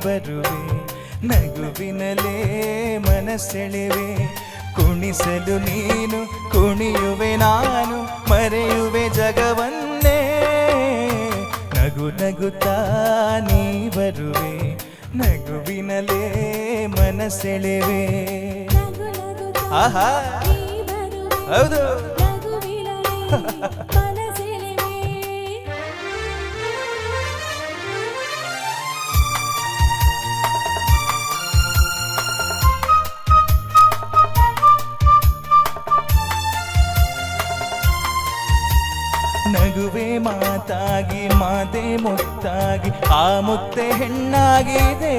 ಬರುವೆ ನಗುವಿನಲೇ ಮನಸೆಳೆವೆ ಕುಣಿಸಲು ನೀನು ಕುಣಿಯುವೆ ನಾನು ಮರೆಯುವೆ ಜಗವನ್ನೇ ನಗು ನಗುತ್ತಾ ನೀ ಬರುವೆ ನಗುವಿನಲೇ ಮನಸೆಳೆವೆ ಆಹಾ ಹೌದು ನಗುವೆ ಮಾತಾಗಿ ಮಾತೆ ಮುತ್ತಾಗಿ ಆ ಮುತ್ತೆ ಹೆಣ್ಣಾಗಿದೆ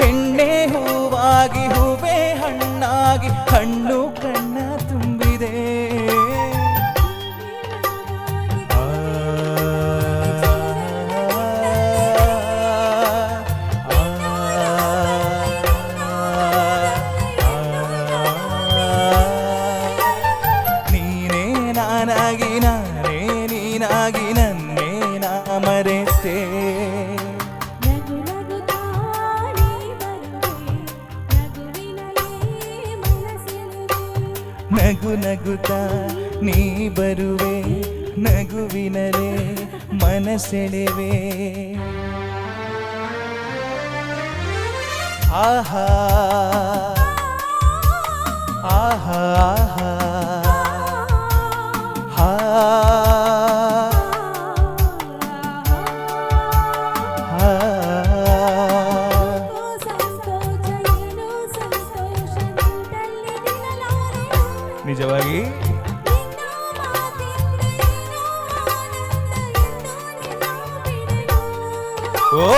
ಹೆಣ್ಣೆ ಹೂವಾಗಿ ಹೂವೆ ಹಣ್ಣಾಗಿ ಹಣ್ಣು ಕಣ್ಣ ತುಂಬಿದೆ ನೀನೇ ನಾನಾಗಿ ನಾನೇ ನೀನಾಗಿ ನನ್ನೇ ನಾ ಮರೆತೆ ನಗು ನಗುತ್ತಾ ನೀ ಬರುವೆ ನಗುವಿನಲೇ ಮನಸೆಳೆವೆ ಆಹಾ ಆಹಾ ನಿಜವಾಗಿ ಓ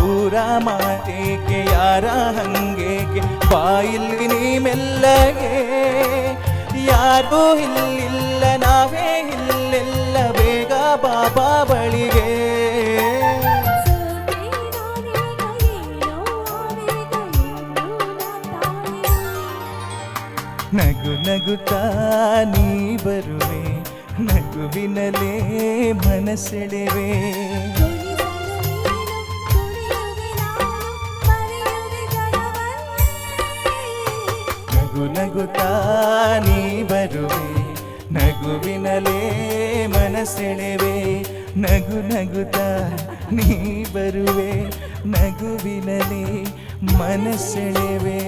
ಊರ ಮಾತೇಕೆ ಯಾರ ಹಂಗೇಕೆ ಬಾಯಿಲ್ಲಿ ನೀ ಮೆಲ್ಲಗೆ ಯಾರೂ ಇಲ್ಲಿಲ್ಲ ನಾವೇ ಇಲ್ಲೆಲ್ಲ ಬೇಗ ಬಾಬಾ ಬಳಿಗೆ ನಗು ನಗುತ್ತಾ ನೀ ಬರುವೆ ನಗುವಿನಲೇ ಮನಸೆಳೆವೆ ನಗು ನಗುತ್ತಾ ನೀ ಬರುವೆ ನಗುವಿನಲೇ ಮನಸೆಳೆವೆ ನಗು ನಗುತ್ತಾ ನೀ ಬರುವೆ ನಗುವಿನಲೇ ಮನಸೆಳೆವೆ